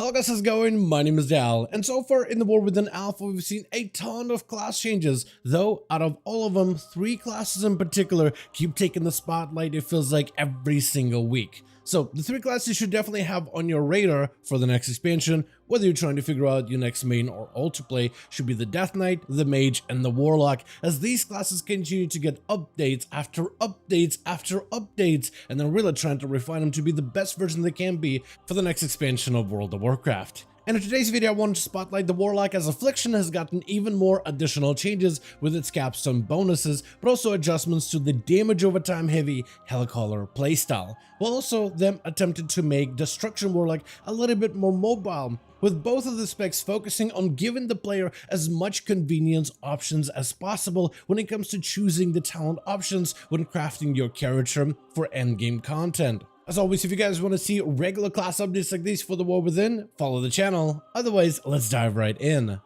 Hello guys, how's it going? My name is Dal, and so far in the War Within Alpha we've seen a ton of class changes, though out of all of them, 3 classes in particular keep taking the spotlight, it feels like every single week. So the 3 classes you should definitely have on your radar for the next expansion, whether you're trying to figure out your next main or ult play, should be the Death Knight, the Mage, and the Warlock, as these classes continue to get updates after updates after updates, and they're really trying to refine them to be the best version they can be for the next expansion of World of Warcraft. And in today's video I wanted to spotlight the Warlock, as Affliction has gotten even more additional changes with its capstone bonuses, but also adjustments to the damage over time heavy Hellcaller playstyle, while also them attempted to make Destruction Warlock a little bit more mobile, with both of the specs focusing on giving the player as much convenience options as possible when it comes to choosing the talent options when crafting your character for endgame content. As always, if you guys want to see regular class updates like these for the War Within, follow the channel. Otherwise, let's dive right in.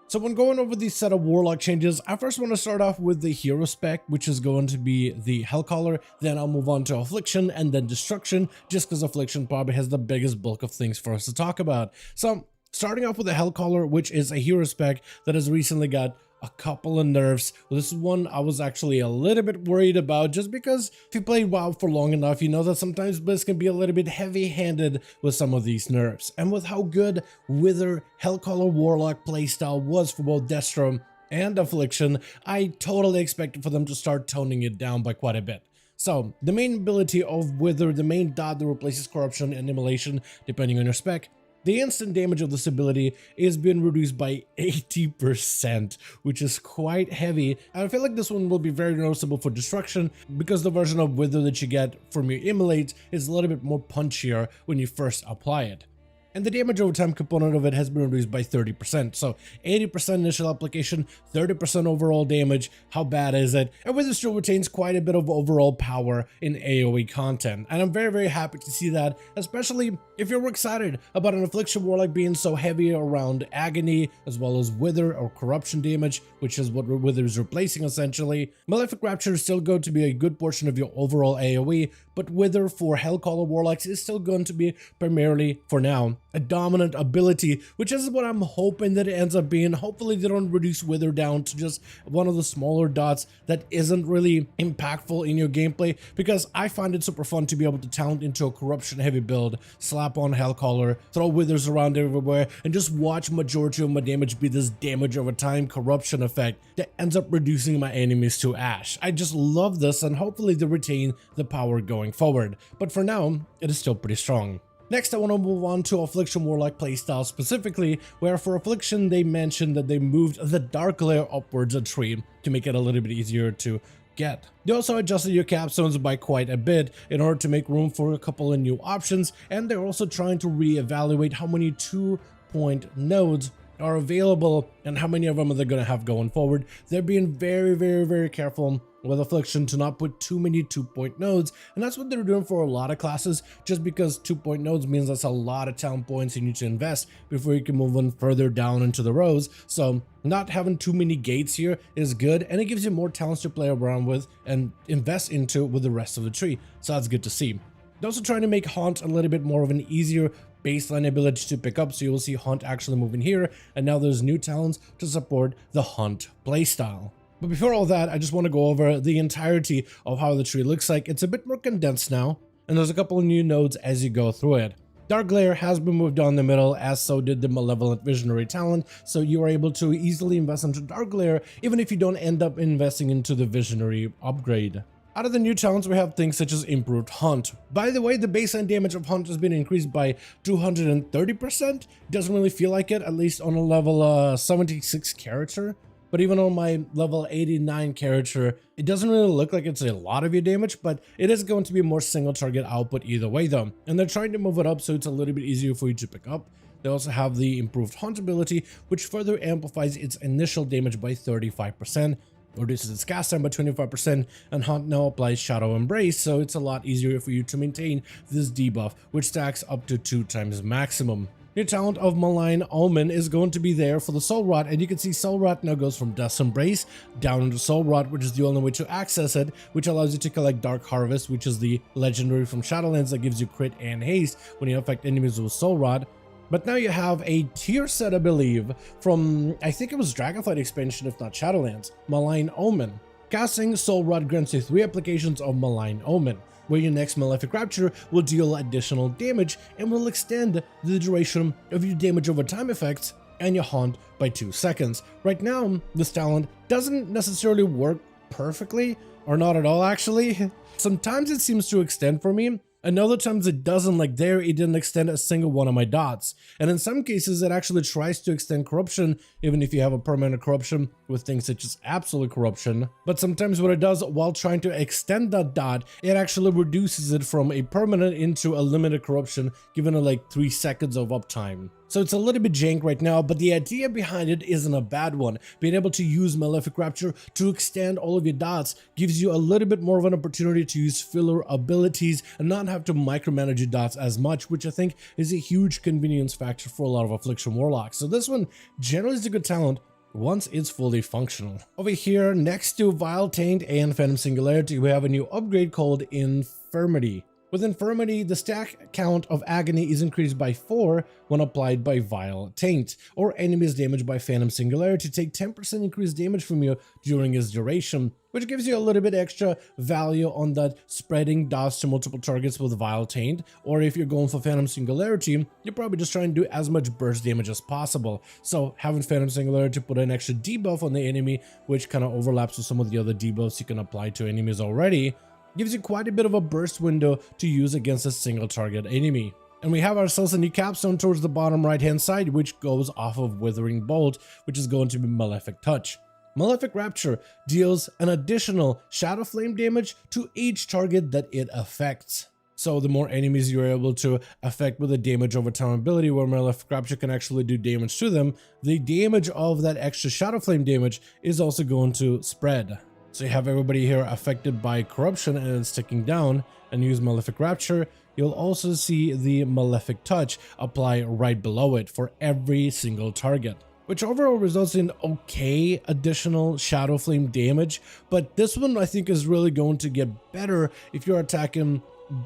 So when going over these set of Warlock changes, I first want to start off with the hero spec, which is going to be the Hellcaller, then I'll move on to Affliction and then Destruction, just because Affliction probably has the biggest bulk of things for us to talk about. So starting off with the Hellcaller, which is a hero spec that has recently got a couple of nerfs. Well, this is one I was actually a little bit worried about, just because if you played WoW for long enough, you know that sometimes Blizz can be a little bit heavy-handed with some of these nerfs. And with how good Wither Hellcaller Warlock playstyle was for both Destro and Affliction, I totally expected for them to start toning it down by quite a bit. So the main ability of Wither, the main dot that replaces corruption and immolation depending on your spec, the instant damage of this ability is being reduced by 80%, which is quite heavy. And I feel like this one will be very noticeable for Destruction, because the version of Wither that you get from your Immolate is a little bit more punchier when you first apply it. And the damage over time component of it has been reduced by 30%. So 80% initial application, 30% overall damage. How bad is it? And Wither still retains quite a bit of overall power in AoE content. And I'm very, very happy to see that, especially if you're excited about an Affliction Warlock being so heavy around Agony, as well as Wither or Corruption damage, which is what Wither is replacing essentially. Malefic Rapture is still going to be a good portion of your overall AoE, but Wither for Hellcaller Warlocks is still going to be primarily, for now, a dominant ability, which is what I'm hoping that it ends up being. Hopefully they don't reduce Wither down to just one of the smaller dots that isn't really impactful in your gameplay, because I find it super fun to be able to talent into a corruption heavy build, slap on Hellcaller, throw Withers around everywhere, and just watch majority of my damage be this damage over time corruption effect that ends up reducing my enemies to ash. I just love this, and hopefully they retain the power going forward, but for now it is still pretty strong. Next, I want to move on to Affliction Warlock playstyle specifically, where for Affliction they mentioned that they moved the Dark Layer upwards a tree to make it a little bit easier to get. They also adjusted your capstones by quite a bit in order to make room for a couple of new options, and they're also trying to reevaluate how many 2-point nodes are available and how many of them are they going to have going forward. They're being very, very, very careful with Affliction to not put too many 2-point nodes, and that's what they're doing for a lot of classes, just because 2-point nodes means that's a lot of talent points you need to invest before you can move on further down into the rows. So not having too many gates here is good, and it gives you more talents to play around with and invest into with the rest of the tree, so that's good to see. They're also trying to make Haunt a little bit more of an easier baseline ability to pick up, so you will see Haunt actually moving here, and now there's new talents to support the Haunt playstyle. But before all that, I just want to go over the entirety of how the tree looks like. It's a bit more condensed now, and there's a couple of new nodes as you go through it. Dark Layer has been moved down the middle, as so did the Malevolent Visionary talent, so you are able to easily invest into Dark Layer even if you don't end up investing into the Visionary upgrade. Out of the new talents, we have things such as improved Hunt. By the way, the baseline damage of Hunt has been increased by 230%. Doesn't really feel like it, at least on a level 76 character. But even on my level 89 character, it doesn't really look like it's a lot of your damage, but it is going to be more single target output either way though. And they're trying to move it up so it's a little bit easier for you to pick up. They also have the improved Hunt ability, which further amplifies its initial damage by 35%. Reduces its cast time by 25%, and Hunt now applies Shadow Embrace, so it's a lot easier for you to maintain this debuff, which stacks up to 2 times maximum. Your talent of Malign Omen is going to be there for the Soul Rot, and you can see Soul Rot now goes from Death's Embrace down into Soul Rot, which is the only way to access it, which allows you to collect Dark Harvest, which is the legendary from Shadowlands that gives you crit and haste when you affect enemies with Soul Rot. But now you have a tier set, I believe, from, I think it was Dragonflight expansion, if not Shadowlands, Malign Omen. Casting Soul Rot grants you 3 applications of Malign Omen, where your next Malefic Rapture will deal additional damage and will extend the duration of your damage over time effects and your haunt by 2 seconds. Right now, this talent doesn't necessarily work perfectly, or not at all actually. Sometimes it seems to extend for me, and other times it doesn't. Like there, it didn't extend a single one of my dots. And in some cases, it actually tries to extend corruption, even if you have a permanent corruption with things such as absolute corruption. But sometimes what it does while trying to extend that dot, it actually reduces it from a permanent into a limited corruption, giving it like 3 seconds of uptime. So it's a little bit jank right now, but the idea behind it isn't a bad one. Being able to use Malefic Rapture to extend all of your dots gives you a little bit more of an opportunity to use filler abilities and not have to micromanage your dots as much, which I think is a huge convenience factor for a lot of Affliction Warlocks. So this one generally is a good talent once it's fully functional. Over here, next to Vile Taint and Phantom Singularity, we have a new upgrade called Infirmity. With Infirmity, the stack count of Agony is increased by 4 when applied by Vile Taint, or enemies damaged by Phantom Singularity take 10% increased damage from you during its duration, which gives you a little bit extra value on that spreading dots to multiple targets with Vile Taint. Or if you're going for Phantom Singularity, you're probably just trying to do as much burst damage as possible. So having Phantom Singularity put an extra debuff on the enemy, which kind of overlaps with some of the other debuffs you can apply to enemies already, gives you quite a bit of a burst window to use against a single target enemy. And we have ourselves a new capstone towards the bottom right hand side, which goes off of Withering Bolt, which is going to be Malefic Touch. Malefic Rapture deals an additional Shadow Flame damage to each target that it affects. So the more enemies you're able to affect with a damage over time ability where Malefic Rapture can actually do damage to them, the damage of that extra Shadow Flame damage is also going to spread. So you have everybody here affected by corruption and it's ticking down, and use Malefic Rapture. You'll also see the Malefic Touch apply right below it for every single target, which overall results in okay additional Shadow Flame damage. But this one I think is really going to get better if you're attacking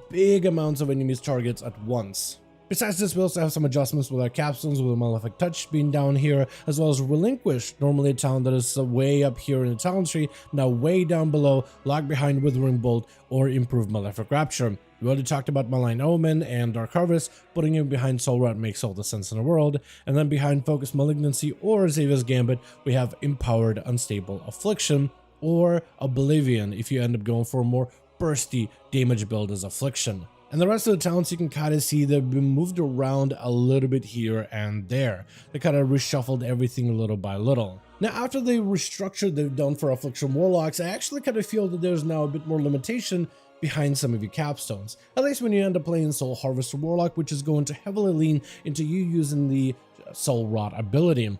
big amounts of enemies targets at once. Besides this, we also have some adjustments with our capstones, with the Malefic Touch being down here, as well as Relinquish, normally a talent that is way up here in the talent tree, now way down below, locked behind Withering Bolt or improved Malefic Rapture. We already talked about Malign Omen and Dark Harvest. Putting it behind Soul Rot makes all the sense in the world. And then behind Focus Malignancy or Xavier's Gambit, we have Empowered Unstable Affliction or Oblivion if you end up going for a more bursty damage build as Affliction. And the rest of the talents, you can kind of see they've been moved around a little bit here and there. They kind of reshuffled everything little by little. Now, after the restructure they've done for Affliction Warlocks, I actually kind of feel that there's now a bit more limitation behind some of your capstones. At least when you end up playing Soul Harvester Warlock, which is going to heavily lean into you using the Soul Rot ability,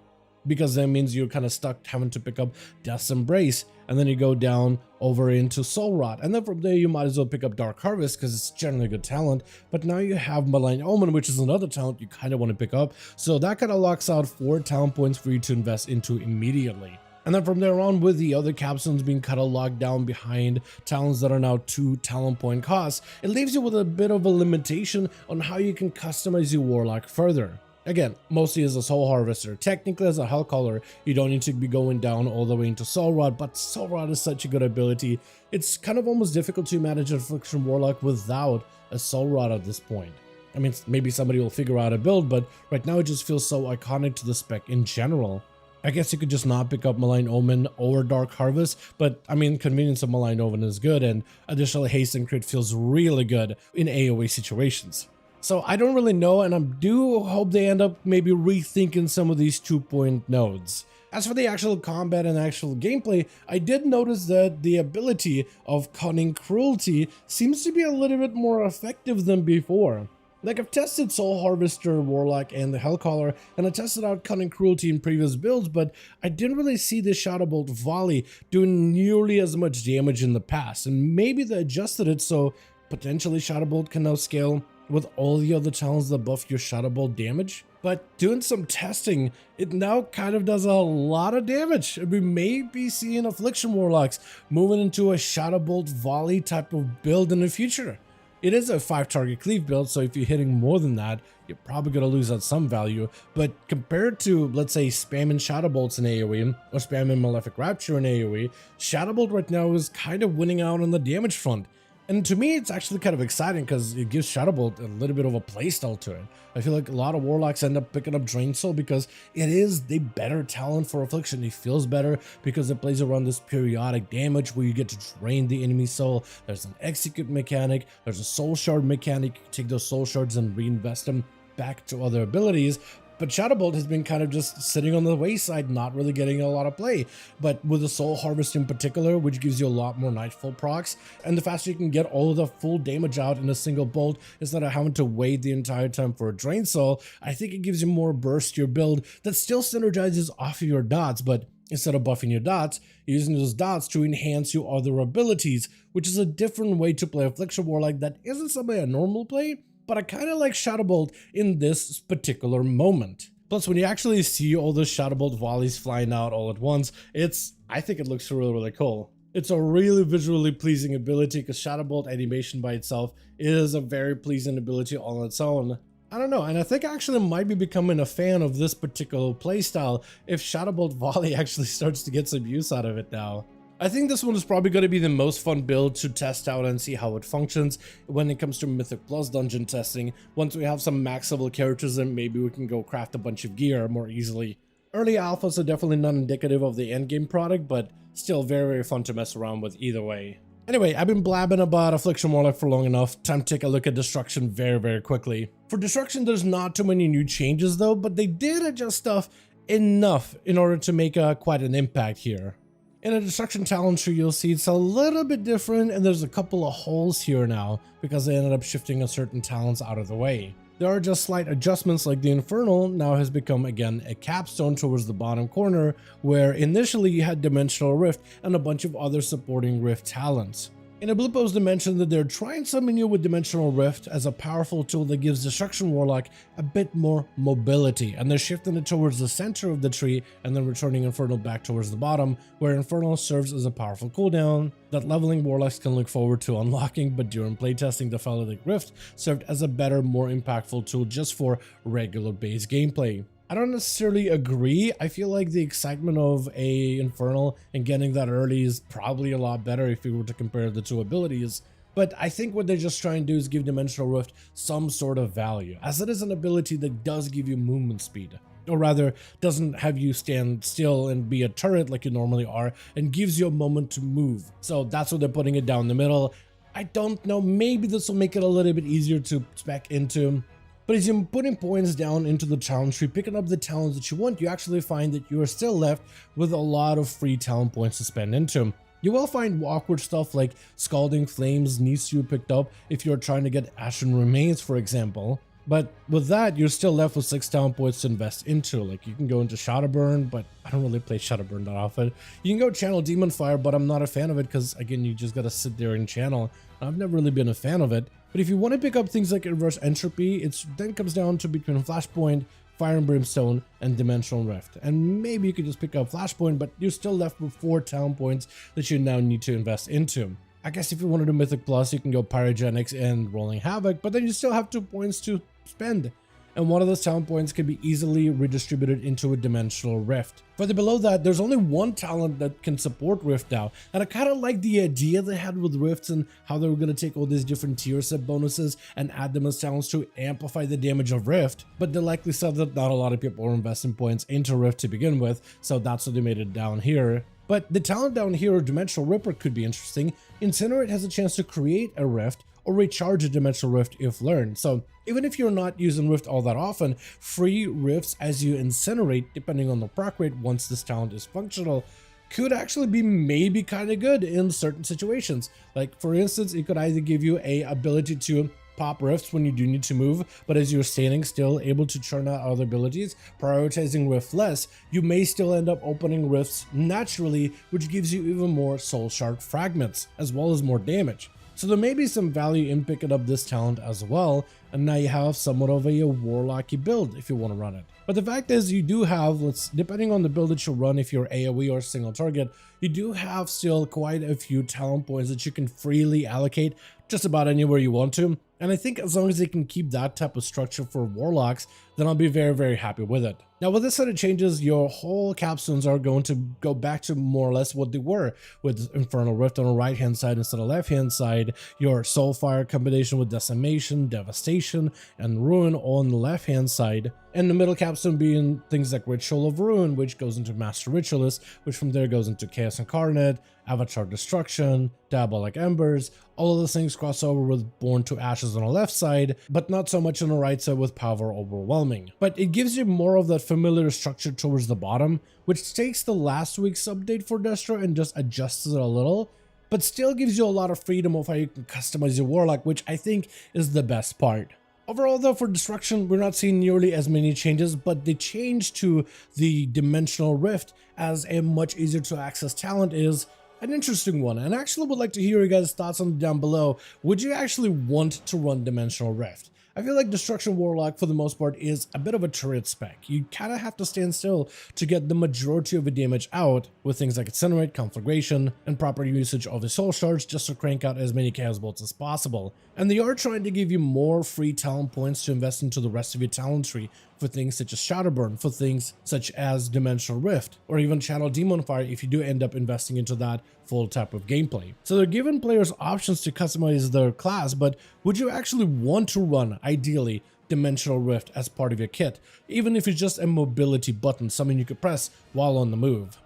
because that means you're kind of stuck having to pick up Death's Embrace, and then you go down over into Soul Rot, and then from there you might as well pick up Dark Harvest because it's generally a good talent. But now you have Malign Omen, which is another talent you kind of want to pick up, so that kind of locks out 4 talent points for you to invest into immediately. And then from there on, with the other capstones being kind of locked down behind talents that are now 2 talent point costs, it leaves you with a bit of a limitation on how you can customize your Warlock further. Again, mostly as a Soul Harvester. Technically as a Hellcaller, you don't need to be going down all the way into Soul Rot, but Soul Rot is such a good ability. It's kind of almost difficult to manage an Affliction Warlock without a Soul Rot at this point. I mean, maybe somebody will figure out a build, but right now it just feels so iconic to the spec in general. I guess you could just not pick up Malign Omen or Dark Harvest, but I mean, convenience of Malign Omen is good, and additional haste and crit feels really good in AoE situations. So I don't really know, and I do hope they end up maybe rethinking some of these 2-point nodes. As for the actual combat and actual gameplay, I did notice that the ability of Cunning Cruelty seems to be a little bit more effective than before. Like, I've tested Soul Harvester, Warlock, and the Hellcaller, and I tested out Cunning Cruelty in previous builds, but I didn't really see the Shadow Bolt Volley doing nearly as much damage in the past, and maybe they adjusted it so potentially Shadow Bolt can now scale with all the other talents that buff your Shadow Bolt damage. But doing some testing, it now kind of does a lot of damage. We may be seeing Affliction Warlocks moving into a Shadow Bolt Volley type of build in the future. It is a 5-target cleave build, so if you're hitting more than that, you're probably going to lose at some value. But compared to, let's say, spamming Shadow Bolts in AoE or spamming Malefic Rapture in AoE, Shadow Bolt right now is kind of winning out on the damage front. And to me, it's actually kind of exciting because it gives Shadow Bolt a little bit of a playstyle to it. I feel like a lot of Warlocks end up picking up Drain Soul because it is the better talent for Affliction. It feels better because it plays around this periodic damage where you get to drain the enemy soul. There's an execute mechanic, there's a soul shard mechanic. You can take those soul shards and reinvest them back to other abilities. But Shadow Bolt has been kind of just sitting on the wayside, not really getting a lot of play. But with the Soul Harvest in particular, which gives you a lot more Nightfall procs, and the faster you can get all of the full damage out in a single bolt instead of having to wait the entire time for a Drain Soul, I think it gives you more burst to your build that still synergizes off of your dots, but instead of buffing your dots, you're using those dots to enhance your other abilities, which is a different way to play Affliction Warlock that isn't something I normally play, but I kind of like Shadow Bolt in this particular moment. Plus, when you actually see all the Shadow Bolt volleys flying out all at once, I think it looks really, really cool. It's a really visually pleasing ability because Shadow Bolt animation by itself is a very pleasing ability all on its own. I don't know, and I think I actually might be becoming a fan of this particular playstyle if Shadow Bolt Volley actually starts to get some use out of it now. I think this one is probably going to be the most fun build to test out and see how it functions when it comes to Mythic Plus dungeon testing. Once we have some max level characters in, maybe we can go craft a bunch of gear more easily. Early alphas are definitely not indicative of the endgame product, but still very, very fun to mess around with either way. Anyway, I've been blabbing about Affliction Warlock for long enough. Time to take a look at Destruction very, very quickly. For Destruction, there's not too many new changes though, but they did adjust stuff enough in order to make quite an impact here. In a Destruction talent tree, you'll see it's a little bit different, and there's a couple of holes here now because they ended up shifting a certain talents out of the way. There are just slight adjustments, like the Infernal now has become again a capstone towards the bottom corner, where initially you had Dimensional Rift and a bunch of other supporting Rift talents. In a blue post, they mentioned that they're trying something new with Dimensional Rift as a powerful tool that gives Destruction Warlock a bit more mobility, and they're shifting it towards the center of the tree and then returning Infernal back towards the bottom, where Infernal serves as a powerful cooldown that leveling Warlocks can look forward to unlocking, but during playtesting the Felidec Rift served as a better, more impactful tool just for regular base gameplay. I don't necessarily agree. I feel like the excitement of a Infernal and getting that early is probably a lot better if you were to compare the two abilities. But I think what they're just trying to do is give Dimensional Rift some sort of value, as it is an ability that does give you movement speed. Or rather, doesn't have you stand still and be a turret like you normally are, and gives you a moment to move. So that's what they're putting it down the middle. I don't know, maybe this will make it a little bit easier to spec into. But as you're putting points down into the talent tree, picking up the talents that you want, you actually find that you are still left with a lot of free talent points to spend into. You will find awkward stuff like Scalding Flames needs to be picked up if you're trying to get Ashen Remains, for example. But with that, you're still left with 6 talent points to invest into. Like, you can go into Shadowburn, but I don't really play Shadowburn that often. You can go channel Demon Fire, but I'm not a fan of it because, again, you just gotta sit there and channel. I've never really been a fan of it. But if you want to pick up things like Reverse Entropy, it then comes down to between Flashpoint, Fire and Brimstone, and Dimensional Rift. And maybe you could just pick up Flashpoint, but you're still left with 4 talent points that you now need to invest into. I guess if you want to do Mythic Plus, you can go Pyrogenics and Rolling Havoc, but then you still have 2 points to spend. And one of those talent points can be easily redistributed into a Dimensional Rift. Further below that, there's only one talent that can support Rift now, and I kind of like the idea they had with Rifts and how they were going to take all these different tier set bonuses and add them as talents to amplify the damage of Rift, but they likely said that not a lot of people were investing points into Rift to begin with, so that's why they made it down here. But the talent down here, Dimensional Ripper, could be interesting. Incinerate has a chance to create a Rift or recharge a Dimensional Rift if learned. So even if you're not using Rift all that often, free Rifts as you incinerate, depending on the proc rate once this talent is functional, could actually be maybe kind of good in certain situations. Like, for instance, it could either give you a ability to pop Rifts when you do need to move, but as you're standing still, able to churn out other abilities, prioritizing Rift less, you may still end up opening Rifts naturally, which gives you even more Soul Shard fragments, as well as more damage. So there may be some value in picking up this talent as well, and now you have somewhat of a warlocky build if you want to run it. But the fact is, you do have, depending on the build that you run, if you're AoE or single target, you do have still quite a few talent points that you can freely allocate just about anywhere you want to. And I think as long as they can keep that type of structure for Warlocks, then I'll be very, very happy with it. Now, with this set of changes, your whole capstones are going to go back to more or less what they were, with Infernal Rift on the right-hand side instead of left-hand side, your Soulfire combination with Decimation, Devastation, and Ruin on the left-hand side, and the middle capstone being things like Ritual of Ruin, which goes into Master Ritualist, which from there goes into Chaos Incarnate, Avatar Destruction, Diabolic Embers. All of those things cross over with Born to Ashes on the left side, but not so much on the right side with Power Overwhelming. But it gives you more of that familiar structure towards the bottom, which takes the last week's update for Destro and just adjusts it a little, but still gives you a lot of freedom of how you can customize your Warlock, which I think is the best part. Overall though, for Destruction, we're not seeing nearly as many changes, but the change to the Dimensional Rift as a much easier to access talent is an interesting one, and I actually would like to hear you guys' thoughts on it down below. Would you actually want to run Dimensional Rift? I feel like Destruction Warlock, for the most part, is a bit of a turret spec. You kind of have to stand still to get the majority of the damage out with things like Incinerate, Conflagration, and proper usage of the Soul Shards just to crank out as many Chaos Bolts as possible. And they are trying to give you more free talent points to invest into the rest of your talent tree for things such as Shadowburn, for things such as Dimensional Rift, or even Channel Demon Fire if you do end up investing into that full type of gameplay. So they're giving players options to customize their class, but would you actually want to run, ideally, Dimensional Rift as part of your kit, even if it's just a mobility button, something you could press while on the move?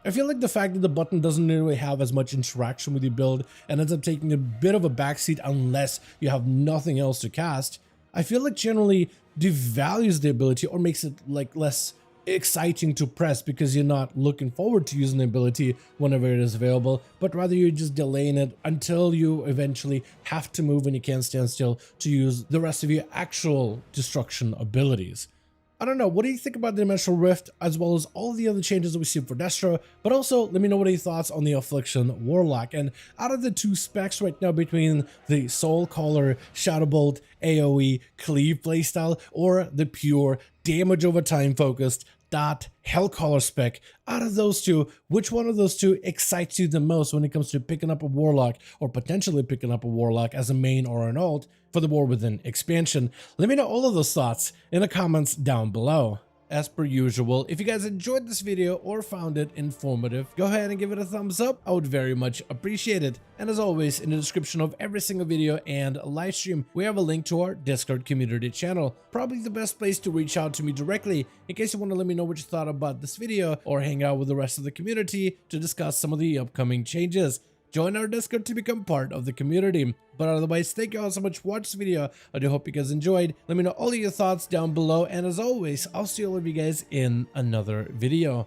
I feel like the fact that the button doesn't really have as much interaction with your build and ends up taking a bit of a backseat unless you have nothing else to cast, I feel like generally devalues the ability or makes it like less exciting to press because you're not looking forward to using the ability whenever it is available, but rather you're just delaying it until you eventually have to move and you can't stand still to use the rest of your actual destruction abilities. I don't know, what do you think about the Dimensional Rift as well as all the other changes that we see for Destro? But also, let me know what are your thoughts on the Affliction Warlock. And out of the two specs right now between the Soul Caller, Shadowbolt, AoE, Cleave playstyle, or the pure damage over time focused Hellcaller spec, out of those two, which one of those two excites you the most when it comes to picking up a Warlock or potentially picking up a Warlock as a main or an alt for the War Within expansion? Let me know all of those thoughts in the comments down below. As per usual, if you guys enjoyed this video or found it informative, go ahead and give it a thumbs up. I would very much appreciate it. And as always, in the description of every single video and live stream, we have a link to our Discord community channel. Probably the best place to reach out to me directly in case you want to let me know what you thought about this video or hang out with the rest of the community to discuss some of the upcoming changes. Join our Discord to become part of the community. But otherwise, thank you all so much for watching this video. I do hope you guys enjoyed. Let me know all of your thoughts down below. And as always, I'll see all of you guys in another video.